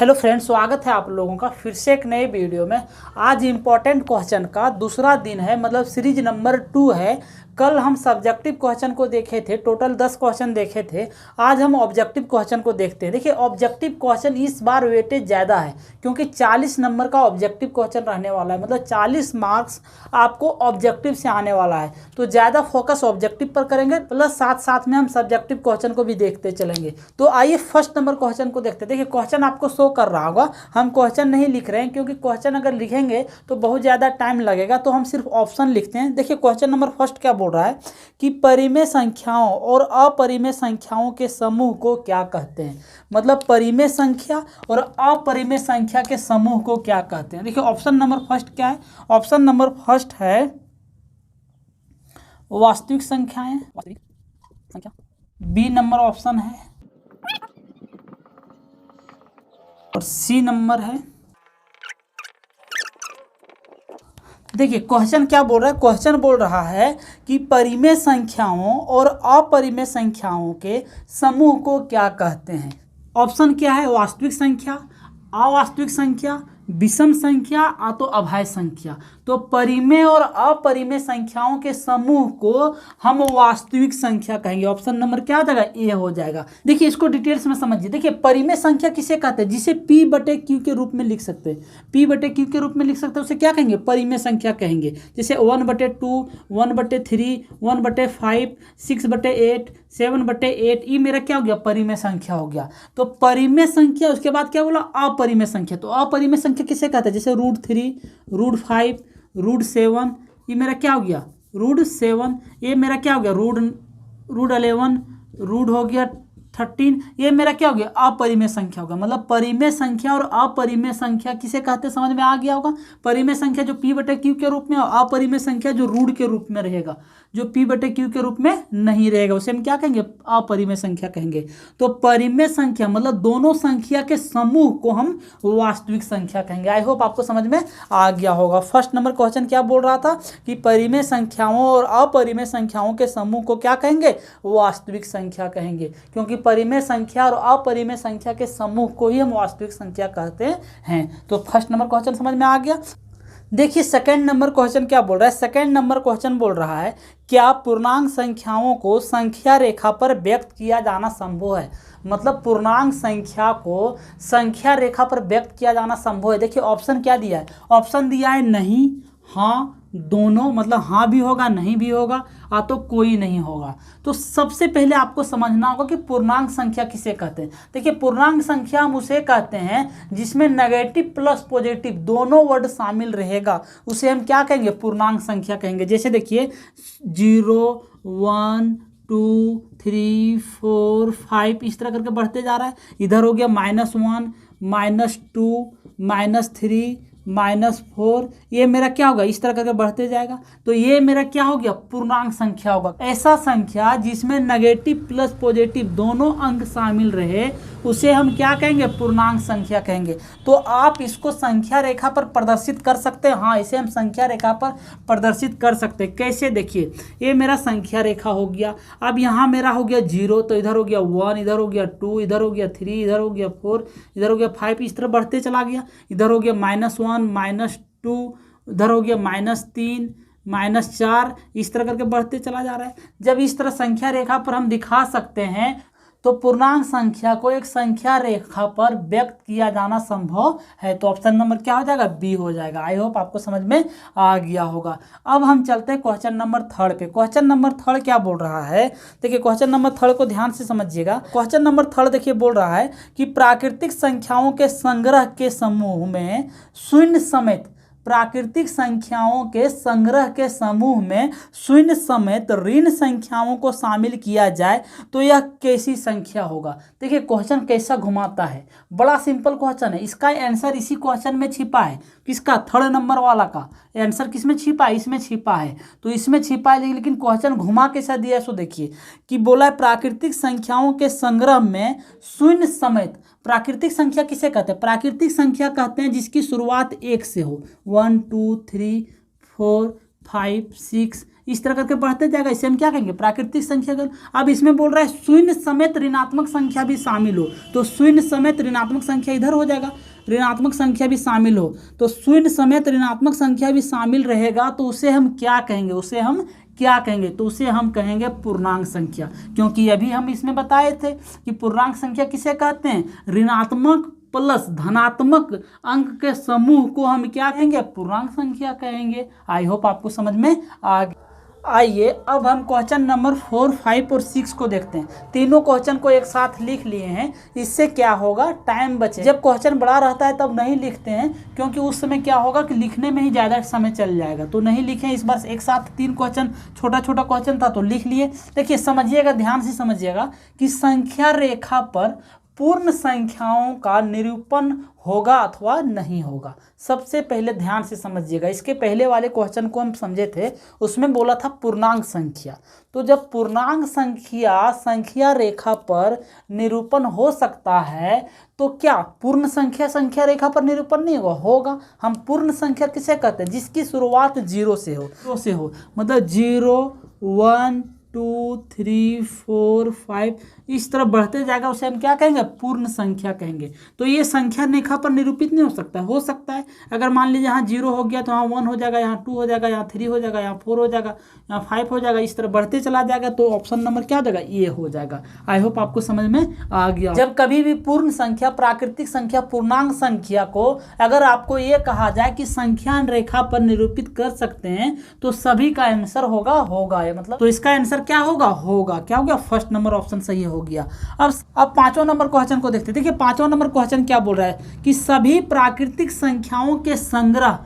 Hello friends, स्वागत है आप लोगों का फिर से एक नए वीडियो में। आज इम्पोर्टेंट क्वेश्चन का दूसरा दिन है, मतलब सीरीज नंबर 2 है। कल हम सब्जेक्टिव क्वेश्चन को देखे थे, टोटल 10 क्वेश्चन देखे थे। आज हम ऑब्जेक्टिव क्वेश्चन को देखते हैं। देखिए, ऑब्जेक्टिव क्वेश्चन इस बार वेटेज ज़्यादा है क्योंकि 40 नंबर का ऑब्जेक्टिव क्वेश्चन रहने वाला है, मतलब 40 मार्क्स आपको ऑब्जेक्टिव से आने वाला है। तो ज़्यादा फोकस ऑब्जेक्टिव पर करेंगे, प्लस साथ साथ में हम सब्जेक्टिव क्वेश्चन को भी देखते चलेंगे। तो आइए फर्स्ट नंबर क्वेश्चन को देखते हैं। देखिए, क्वेश्चन आपको शो कर रहा होगा, हम क्वेश्चन नहीं लिख रहे हैं क्योंकि क्वेश्चन अगर लिखेंगे तो बहुत ज़्यादा टाइम लगेगा, तो हम सिर्फ ऑप्शन लिखते हैं। देखिए, क्वेश्चन नंबर फर्स्ट क्या बोल रहा है कि परिमेय संख्याओं और अपरिमेय संख्याओं के समूह को क्या कहते हैं। मतलब परिमेय संख्या और अपरिमेय संख्या के समूह को क्या कहते हैं। देखिए, ऑप्शन नंबर फर्स्ट क्या है। ऑप्शन नंबर फर्स्ट है वास्तविक संख्याएं, वास्तविक संख्या। बी नंबर ऑप्शन है और सी नंबर है। देखिए, क्वेश्चन क्या बोल रहा है। क्वेश्चन बोल रहा है कि परिमेय संख्याओं और अपरिमेय संख्याओं के समूह को क्या कहते हैं। ऑप्शन क्या है, वास्तविक संख्या, अवास्तविक संख्या, विषम संख्या, तो अभाज्य संख्या। तो परिमेय और अपरिमेय संख्याओं के समूह को हम वास्तविक संख्या कहेंगे। ऑप्शन नंबर क्या हो जाएगा, ए हो जाएगा। देखिए, इसको डिटेल्स में समझिए। देखिए, परिमेय संख्या किसे कहते हैं, जिसे P बटे Q के रूप में लिख सकते हैं। P बटे Q के रूप में लिख सकते हैं, उसे क्या कहेंगे, परिमेय संख्या कहेंगे। जैसे 1/2, 1/3, 1/5, 6/8, 7/8, ये मेरा क्या हो गया, परिमेय संख्या हो गया। तो परिमेय संख्या, उसके बाद क्या बोला, अपरिमेय संख्या। तो अपरिमेय संख्या किसे कहते हैं, जैसे √3, √5, √7, ये मेरा क्या हो गया, √7। ये मेरा क्या हो गया, √11, रूट हो गया 13। ये मेरा क्या हो गया, अपरिमेय संख्या होगा। मतलब परिमेय संख्या और अपरिमेय संख्या किसे कहते हैं, समझ में आ गया होगा। परिमेय संख्या जो P बटे Q के रूप में, और अपरिमेय संख्या जो रूट के रूप में रहेगा, जो P बटे Q के रूप में नहीं रहेगा, उसे हम क्या कहेंगे, अपरिमेय संख्या कहेंगे। तो परिमेय संख्या मतलब दोनों संख्या के समूह को हम वास्तविक संख्या कहेंगे। आई होप आपको समझ में आ गया होगा। फर्स्ट नंबर क्वेश्चन क्या बोल रहा था कि परिमेय संख्याओं और अपरिमेय संख्याओं के समूह को क्या कहेंगे, वास्तविक संख्या कहेंगे। क्योंकि परिमेय संख्या और अपरिमेय संख्या के समूह को ही हम वास्तविक संख्या कहते हैं। तो फर्स्ट नंबर क्वेश्चन समझ में आ गया। देखिए, सेकंड नंबर क्वेश्चन क्या बोल रहा है। सेकंड नंबर क्वेश्चन बोल रहा है, क्या पूर्णांक संख्याओं को संख्या रेखा पर व्यक्त किया जाना संभव है। मतलब पूर्णांक संख्या को संख्या रेखा पर व्यक्त किया जाना संभव है। देखिए, ऑप्शन क्या दिया है। ऑप्शन दिया है नहीं, हाँ, दोनों, मतलब हाँ भी होगा, नहीं भी होगा, तो कोई नहीं होगा। तो सबसे पहले आपको समझना होगा कि पूर्णांक संख्या किसे कहते हैं। देखिए, पूर्णांक संख्या हम उसे कहते हैं जिसमें नेगेटिव प्लस पॉजिटिव दोनों वर्ड शामिल रहेगा, उसे हम क्या कहेंगे, पूर्णांक संख्या कहेंगे। जैसे देखिए 0, 1, 2, 3, 4, 5 इस तरह करके बढ़ते जा रहा है। इधर हो गया -1, -2, -3, -4, ये मेरा क्या होगा, इस तरह करके बढ़ते जाएगा। तो ये मेरा क्या हो गया, पूर्णांक संख्या होगा। ऐसा संख्या जिसमें नेगेटिव प्लस पॉजिटिव दोनों अंक शामिल रहे, उसे हम क्या कहेंगे, पूर्णांक संख्या कहेंगे। तो आप इसको संख्या रेखा पर प्रदर्शित कर सकते हैं। हाँ, इसे हम संख्या रेखा पर प्रदर्शित कर सकते हैं। कैसे, देखिए, ये मेरा संख्या रेखा हो गया। अब यहाँ मेरा हो गया 0, तो इधर हो गया 1, इधर हो गया 2, इधर हो गया 3, इधर हो गया 4, इधर हो गया 5, इस तरह बढ़ते चला गया। इधर हो गया -1, -2, इधर हो गया -3, -4, इस तरह करके बढ़ते चला जा रहा है। जब इस तरह संख्या रेखा पर हम दिखा सकते हैं, तो पूर्णांक संख्या को एक संख्या रेखा पर व्यक्त किया जाना संभव है। तो ऑप्शन नंबर क्या हो जाएगा, बी हो जाएगा। आई होप आपको समझ में आ गया होगा। अब हम चलते हैं क्वेश्चन नंबर 3 पे। क्वेश्चन नंबर 3 क्या बोल रहा है। देखिए, क्वेश्चन नंबर 3 को ध्यान से समझिएगा। क्वेश्चन नंबर 3 देखिए बोल रहा है कि प्राकृतिक संख्याओं के संग्रह के समूह में शून्य समेत, प्राकृतिक संख्याओं के संग्रह के समूह में शून्य समेत ऋण संख्याओं को शामिल किया जाए तो यह कैसी संख्या होगा। देखिए, क्वेश्चन कैसा घुमाता है, बड़ा सिंपल क्वेश्चन है। इसका आंसर इसी क्वेश्चन में छिपा है। किसका, थर्ड नंबर वाला का आंसर किसमें छिपा है, इसमें छिपा है। तो इसमें छिपा है, लेकिन क्वेश्चन घुमा कैसा दिया है, सो देखिए कि बोला है प्राकृतिक संख्याओं के संग्रह में शून्य समेत। प्राकृतिक संख्या किसे कहते हैं, प्राकृतिक संख्या कहते हैं जिसकी शुरुआत 1 से हो। 1, 2, 3, 4, 5, 6 इस तरह करके बढ़ते जाएगा, इसे हम क्या कहेंगे, प्राकृतिक संख्या घन। अब इसमें बोल रहा है शून्य समेत ऋणात्मक संख्या भी शामिल हो, तो शून्य समेत ऋणात्मक संख्या इधर हो जाएगा, ऋणात्मक संख्या भी शामिल हो, तो शून्य समेत ऋणात्मक संख्या भी शामिल रहेगा, तो उसे हम क्या कहेंगे, उसे हम क्या कहेंगे, तो उसे हम कहेंगे पूर्णांक संख्या। क्योंकि अभी हम इसमें बताए थे कि पूर्णांक संख्या किसे कहते हैं, ऋणात्मक प्लस धनात्मक अंक के समूह को हम क्या कहेंगे, पूर्णांक संख्या कहेंगे। आई होप आपको समझ में आ गया। आइए अब हम क्वेश्चन नंबर 4, 5 और 6 को देखते हैं। तीनों क्वेश्चन को एक साथ लिख लिए हैं, इससे क्या होगा, टाइम बचे। जब क्वेश्चन बड़ा रहता है तब नहीं लिखते हैं, क्योंकि उस समय क्या होगा कि लिखने में ही ज़्यादा समय चल जाएगा, तो नहीं लिखें। इस बार एक साथ 3 क्वेश्चन, छोटा छोटा क्वेश्चन था तो लिख लिए। देखिए समझिएगा, ध्यान से समझिएगा कि संख्या रेखा पर पूर्ण संख्याओं का निरूपण होगा अथवा नहीं होगा। सबसे पहले ध्यान से समझिएगा, इसके पहले वाले क्वेश्चन को हम समझे थे, उसमें बोला था पूर्णांक संख्या। तो जब पूर्णांक संख्या रेखा पर निरूपण हो सकता है, तो क्या पूर्ण संख्या रेखा पर निरूपण नहीं होगा। हम पूर्ण संख्या किसे कहते हैं, जिसकी शुरुआत 0 से हो, मतलब 0, 1, 2, 3, 4, 5 इस तरह बढ़ते जाएगा, उसे हम क्या कहेंगे, पूर्ण संख्या कहेंगे। तो ये संख्या रेखा पर निरूपित नहीं हो सकता है। अगर मान लीजिए यहाँ 0 हो गया तो यहाँ 1 हो जाएगा, यहाँ 2 हो जाएगा, यहाँ 3 हो जाएगा, यहाँ 4 हो जाएगा, यहाँ 5 हो जाएगा, इस तरह बढ़ते चला जाएगा, तो ऑप्शन नंबर क्या हो जाएगा, ये हो जाएगा। आई होप आपको समझ में आ गया। जब कभी भी पूर्ण संख्या, प्राकृतिक संख्या, पूर्णांक संख्या को अगर आपको ये कहा जाए कि संख्या रेखा पर निरूपित कर सकते हैं, तो सभी का आंसर होगा मतलब, तो इसका आंसर क्या होगा, क्या हो गया, फर्स्ट नंबर ऑप्शन सही हो गया। अब 5वां नंबर क्वेश्चन को देखते हैं। देखिए 5वां नंबर क्वेश्चन क्या बोल रहा है कि सभी प्राकृतिक संख्याओं के संग्रह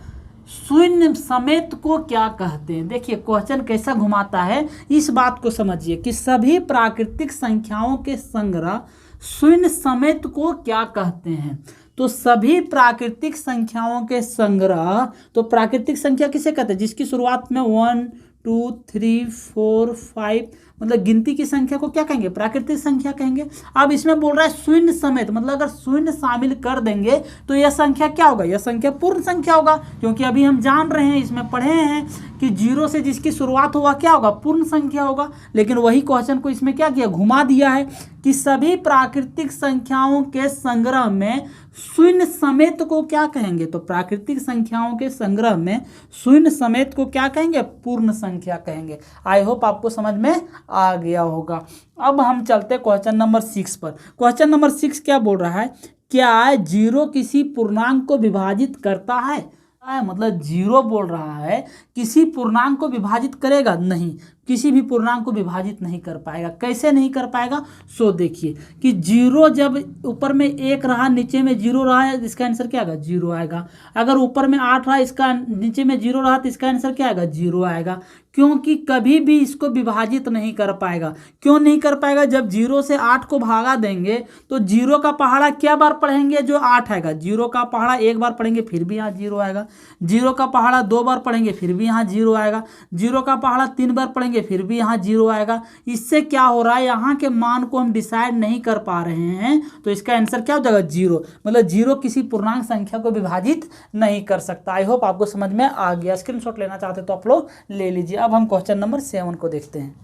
शून्य समेत को क्या कहते हैं। देखिए क्वेश्चन कैसा घुमाता है, इस बात को समझिए कि सभी प्राकृतिक संख्याओं के संग्रह शून्य समेत को क्या कहते हैं। तो सभी प्राकृतिक संख्याओं के संग्रह, तो प्राकृतिक संख्या किसे कहते हैं, जिसकी शुरुआत में 1, 2, 3, 4, 5 मतलब गिनती की संख्या को क्या कहेंगे, प्राकृतिक संख्या कहेंगे। अब इसमें बोल रहा है शून्य समेत, मतलब अगर शून्य शामिल कर देंगे तो यह संख्या क्या होगा, यह संख्या पूर्ण संख्या होगा। क्योंकि अभी हम जान रहे हैं, इसमें पढ़े हैं कि 0 से जिसकी शुरुआत हुआ क्या होगा, पूर्ण संख्या होगा। लेकिन वही क्वेश्चन को इसमें क्या किया, घुमा दिया है कि सभी प्राकृतिक संख्याओं के संग्रह में शून्य समेत को क्या कहेंगे। तो प्राकृतिक संख्याओं के संग्रह में शून्य समेत को क्या कहेंगे, पूर्ण संख्या कहेंगे। आई होप आपको समझ में आ गया होगा। अब हम चलते क्वेश्चन नंबर 6 पर। क्वेश्चन नंबर 6 क्या बोल रहा है, क्या 0 किसी पूर्णांक को विभाजित करता है। मतलब 0 बोल रहा है किसी पूर्णांक को विभाजित करेगा, नहीं, किसी भी पूर्णांक को विभाजित नहीं कर पाएगा। कैसे नहीं कर पाएगा, सो देखिए कि 0 जब ऊपर में 1 रहा, नीचे में 0 रहा है, इसका आंसर क्या आएगा, 0 आएगा। अगर ऊपर में 8 रहा, इसका नीचे में 0 रहा, तो इसका आंसर क्या आएगा, 0 आएगा। क्योंकि कभी भी इसको विभाजित नहीं कर पाएगा। क्यों नहीं कर पाएगा, जब 0 से 8 को भागा देंगे तो 0 का पहाड़ा क्या बार पढ़ेंगे, जो 8 आएगा। 0 का पहाड़ा 1 बार पढ़ेंगे फिर भी यहाँ 0 आएगा। 0 का पहाड़ा 2 बार पढ़ेंगे फिर भी यहाँ 0 आएगा। 0 का पहाड़ा 3 बार पढ़ेंगे फिर भी यहाँ 0 आएगा। इससे क्या हो रहा है, यहाँ के मान को हम डिसाइड नहीं कर पा रहे हैं, तो इसका आंसर क्या हो जाएगा, 0। मतलब 0 किसी पूर्णांक संख्या को विभाजित नहीं कर सकता। आई होप आपको समझ में आ गया। स्क्रीनशॉट लेना चाहते तो आप लोग ले लीजिए। अब हम क्वेश्चन नंबर 7 को देखते हैं।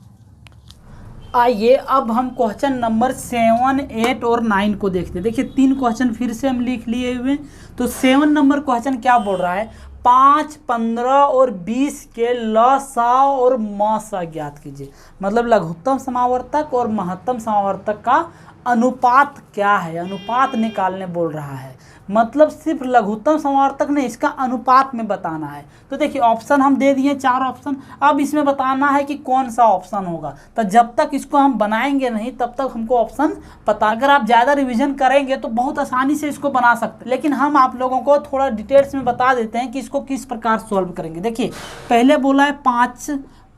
आइए अब हम क्वेश्चन नंबर 7, 8 और 9 को देखते हैं। देखिए 3 क्वेश्चन फिर से हम लिख लिए हुए। तो 7 नंबर क्वेश्चन क्या बोल रहा है, 5, 15 और 20 के लसा और मसा ज्ञात कीजिए। मतलब लघुत्तम समावर्तक और महत्तम समावर्तक का अनुपात क्या है, अनुपात निकालने बोल रहा है। मतलब सिर्फ लघुत्तम समावर्तक ने, इसका अनुपात में बताना है। तो देखिए ऑप्शन हम दे दिए 4 ऑप्शन। अब इसमें बताना है कि कौन सा ऑप्शन होगा। तो जब तक इसको हम बनाएंगे नहीं तब तक हमको ऑप्शन पता। अगर आप ज़्यादा रिवीजन करेंगे तो बहुत आसानी से इसको बना सकते हैं, लेकिन हम आप लोगों को थोड़ा डिटेल्स में बता देते हैं कि इसको किस प्रकार सॉल्व करेंगे। देखिए पहले बोला है 5,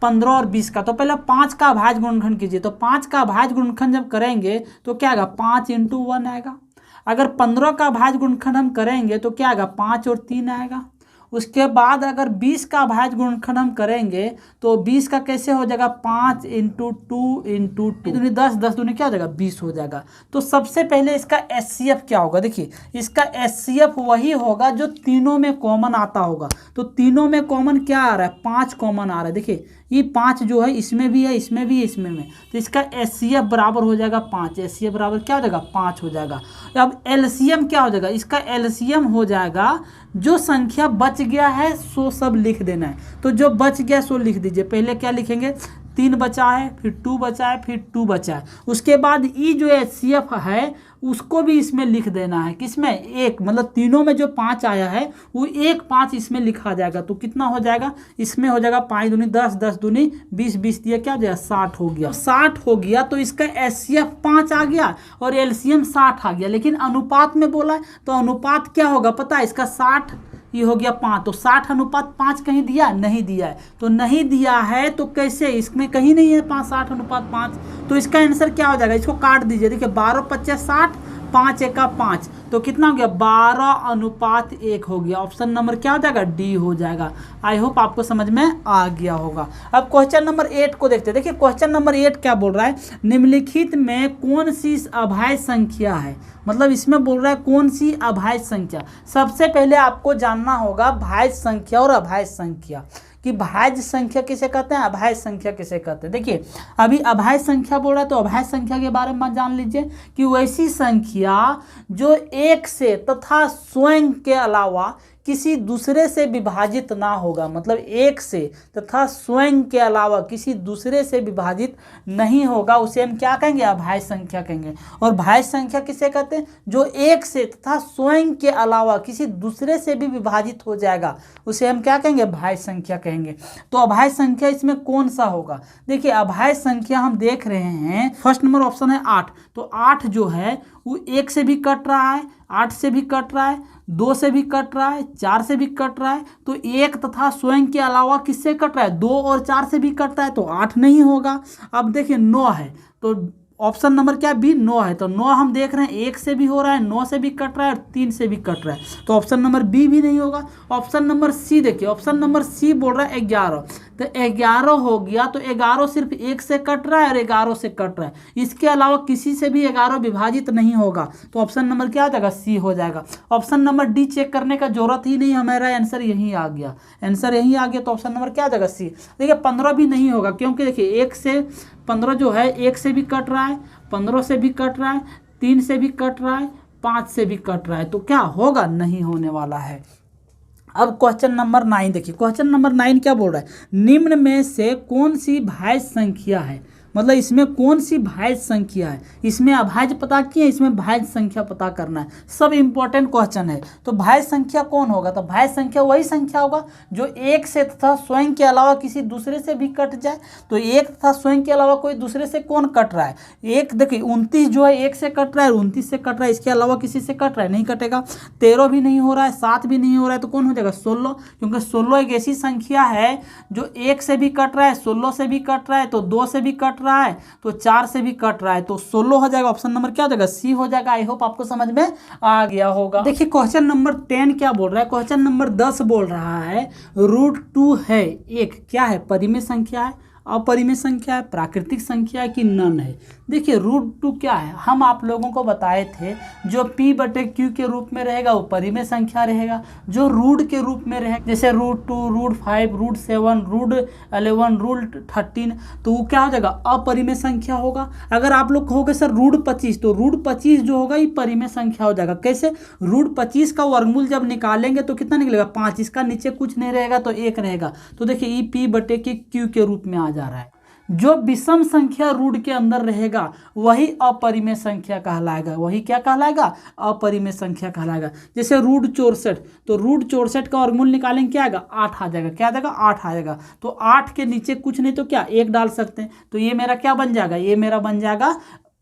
15 और 20 का, तो पहले 5 का भाज्य गुणनखंड कीजिए। तो 5 का भाज्य गुणनखंड जब करेंगे तो क्या आएगा, 5 × 1 आएगा। अगर 15 का भाज्य गुणनखंड हम करेंगे तो क्या आएगा, 5 और 3 आएगा। उसके बाद अगर 20 का भाज्य गुणनखंड हम करेंगे तो 20 का कैसे हो जाएगा, 5 × 2 × 2 10, 10 दूनी क्या हो जाएगा, 20 हो जाएगा। तो सबसे पहले इसका HCF क्या होगा, देखिए इसका HCF वही होगा जो तीनों में कॉमन आता होगा। तो तीनों में कॉमन क्या आ रहा है, 5 कॉमन आ रहा है। देखिए ये 5 जो है इसमें भी है, इसमें भी है, इसमें में, तो इसका HCF बराबर हो जाएगा 5। HCF बराबर क्या हो जाएगा 5 हो जाएगा। अब LCM क्या हो जाएगा, इसका LCM हो जाएगा जो संख्या बच गया है सो सब लिख देना है। तो जो बच गया सो लिख दीजिए। पहले क्या लिखेंगे, 3 बचा है, फिर 2 बचा है, फिर 2 बचा है। उसके बाद ई जो HCF है उसको भी इसमें लिख देना है। किसमें, एक, मतलब तीनों में जो 5 आया है वो 1 5 इसमें लिखा जाएगा। तो कितना हो जाएगा, इसमें हो जाएगा 5 दूनी 10, 10 दूनी 20, 20 दिया क्या हो जाएगा 60 हो गया। 60 हो गया तो इसका HCF 5 आ गया और LCM 60 आ गया। लेकिन अनुपात में बोला है तो अनुपात क्या होगा पता है, इसका 60 ये हो गया 5, तो 60:5 कहीं दिया नहीं दिया है। तो नहीं दिया है तो कैसे, इसमें कहीं नहीं है 5 60:5, तो इसका आंसर क्या हो जाएगा, इसको काट दीजिए। देखिए 12 25 60, 5 एका 5, तो कितना हो गया 12:1 हो गया। ऑप्शन नंबर क्या हो जाएगा, डी हो जाएगा। आई होप आपको समझ में आ गया होगा। अब क्वेश्चन नंबर 8 को देखते हैं। देखिए क्वेश्चन नंबर 8 क्या बोल रहा है, निम्नलिखित में कौन सी अभाज्य संख्या है, मतलब इसमें बोल रहा है कौन सी अभाज्य संख्या। सबसे पहले आपको जानना होगा भाज्य संख्या और अभाज्य संख्या, कि भाज्य संख्या किसे कहते हैं, अभाज्य संख्या किसे कहते हैं। देखिए अभी अभाज्य संख्या बोल रहा है तो अभाज्य संख्या के बारे में जान लीजिए कि वैसी संख्या जो एक से तथा स्वयं के अलावा किसी दूसरे से विभाजित ना होगा, मतलब एक से तथा स्वयं के अलावा किसी दूसरे से विभाजित नहीं होगा, उसे हम क्या कहेंगे, अभाज्य संख्या कहेंगे। और भाज्य संख्या किसे कहते हैं, जो एक से तथा स्वयं के अलावा किसी दूसरे से भी विभाजित हो जाएगा, उसे हम क्या कहेंगे, भाज्य संख्या कहेंगे। तो अभाज्य संख्या इसमें कौन सा होगा, देखिए अभाज्य संख्या हम देख रहे हैं, फर्स्ट नंबर ऑप्शन है 8। तो 8 जो है वो 1 से भी कट रहा है, 8 से भी कट रहा है, 2 से भी कट रहा है, 4 से भी कट रहा है। तो 1 तथा स्वयं के अलावा किससे कट रहा है, 2 और 4 से भी कट रहा है, तो 8 नहीं होगा। अब देखिए 9 है, तो ऑप्शन नंबर क्या बी 9 है। तो 9 हम देख रहे हैं 1 से भी हो रहा है, 9 से भी कट रहा है और 3 से भी कट रहा है, तो ऑप्शन नंबर बी भी नहीं होगा। ऑप्शन नंबर सी देखिए, ऑप्शन नंबर सी बोल रहा है 11, तो 11 हो गया। तो 11 सिर्फ 1 से कट रहा है और 11 से कट रहा है, इसके अलावा किसी से भी 11 विभाजित नहीं होगा, तो ऑप्शन नंबर क्या हो जाएगा, सी हो जाएगा। ऑप्शन नंबर डी चेक करने का जरूरत ही नहीं, हमारा आंसर यहीं आ गया, आंसर यहीं आ गया। तो ऑप्शन नंबर क्या हो जाएगा, सी। देखिए 15 भी नहीं होगा, क्योंकि देखिए 1 से 15 जो है 1 से भी कट रहा है, 15 से भी कट रहा है, 3 से भी कट रहा है, 5 से भी कट रहा है, तो क्या होगा, नहीं होने वाला है। अब क्वेश्चन नंबर 9 देखिए, क्वेश्चन नंबर 9 क्या बोल रहा है, निम्न में से कौन सी भाज्य संख्या है, मतलब इसमें कौन सी भाज्य संख्या है। इसमें अभाज्य पता किए, इसमें भाज्य संख्या पता करना है, सब इंपॉर्टेंट क्वेश्चन है। तो भाज्य संख्या कौन होगा, तो भाज्य संख्या वही संख्या होगा जो एक से तथा स्वयं के अलावा किसी दूसरे से भी कट जाए। तो एक तथा स्वयं के अलावा कोई दूसरे से कौन कट रहा है, एक देखिए 29 जो है 1 से कट रहा है, 29 से कट रहा है, इसके अलावा किसी से कट रहा है, नहीं कटेगा। 13 भी नहीं हो रहा है, 7 भी नहीं हो रहा है, तो कौन हो जाएगा, 16, क्योंकि 16 एक ऐसी संख्या है जो 1 से भी कट रहा है, 16 से भी कट रहा है, तो 2 से भी कट रहा है, तो 4 से भी कट रहा है, तो 16 हो जाएगा। ऑप्शन नंबर क्या हो जाएगा, सी हो जाएगा। आई होप आपको समझ में आ गया होगा। देखिए क्वेश्चन नंबर 10 क्या बोल रहा है, क्वेश्चन नंबर 10 बोल रहा है √2 है, एक क्या है, परिमेय संख्या है, अपरिमेय संख्या है, प्राकृतिक संख्या है कि नन है। देखिए √2 क्या है, हम आप लोगों को बताए थे जो p/q के रूप में रहेगा वो परिमेय संख्या रहेगा, जो रूट के रूप में रहेगा जैसे √2, √5, √7, √11, √13, तो वो क्या हो जाएगा, अपरिमेय संख्या होगा। अगर आप लोग कहोगे सर √25, तो √25 जो होगा ये परिमेय संख्या हो जाएगा। कैसे, √25 का वर्गमूल जब निकालेंगे तो कितना निकलेगा, 5, इसका नीचे कुछ नहीं रहेगा तो 1 रहेगा। तो देखिए ये p/q के रूप में आ जा रहा है। जो विषम संख्या रूट के अंदर रहेगा वही अपरिमेय संख्या कहलाएगा, वही क्या कहलाएगा, अपरिमेय संख्या कहलाएगा। जैसे √64, तो √64 का वर्गमूल निकालेंगे क्या आएगा, 8 आ जाएगा, क्या आ जाएगा, 8 आ जाएगा। तो 8 के नीचे कुछ नहीं तो क्या 1 डाल सकते हैं, तो ये मेरा क्या बन जाएगा, ये मेरा बन जाएगा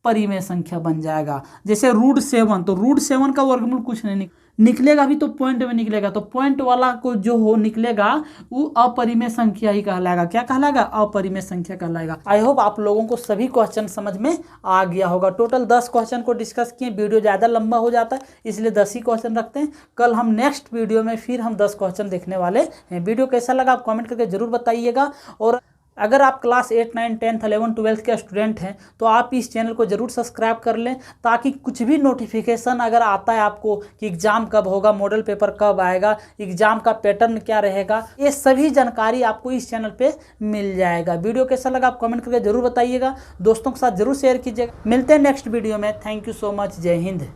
परिमेय संख्या बन जाएगा। जैसे √7, तो √7 का वर्गमूल कुछ नहीं निकलेगा भी, तो पॉइंट में निकलेगा, तो पॉइंट वाला को जो हो निकलेगा वो अपरिमेय संख्या ही कहलाएगा। क्या कहलाएगा, अपरिमेय संख्या कहलाएगा। आई होप आप लोगों को सभी क्वेश्चन समझ में आ गया होगा। टोटल 10 क्वेश्चन को डिस्कस किए, वीडियो ज़्यादा लंबा हो जाता है इसलिए 10 ही क्वेश्चन रखते हैं। कल हम नेक्स्ट वीडियो में फिर हम 10 क्वेश्चन देखने वाले हैं। वीडियो कैसा लगा आप कमेंट करके जरूर बताइएगा, और अगर आप क्लास 8, 9, 10, 11, 12 के स्टूडेंट हैं तो आप इस चैनल को ज़रूर सब्सक्राइब कर लें, ताकि कुछ भी नोटिफिकेशन अगर आता है आपको कि एग्ज़ाम कब होगा, मॉडल पेपर कब आएगा, एग्ज़ाम का पैटर्न क्या रहेगा, ये सभी जानकारी आपको इस चैनल पे मिल जाएगा। वीडियो कैसा लगा आप कमेंट करके ज़रूर बताइएगा, दोस्तों के साथ ज़रूर शेयर कीजिएगा। मिलते हैं नेक्स्ट वीडियो में। Thank you so much. जय हिंद।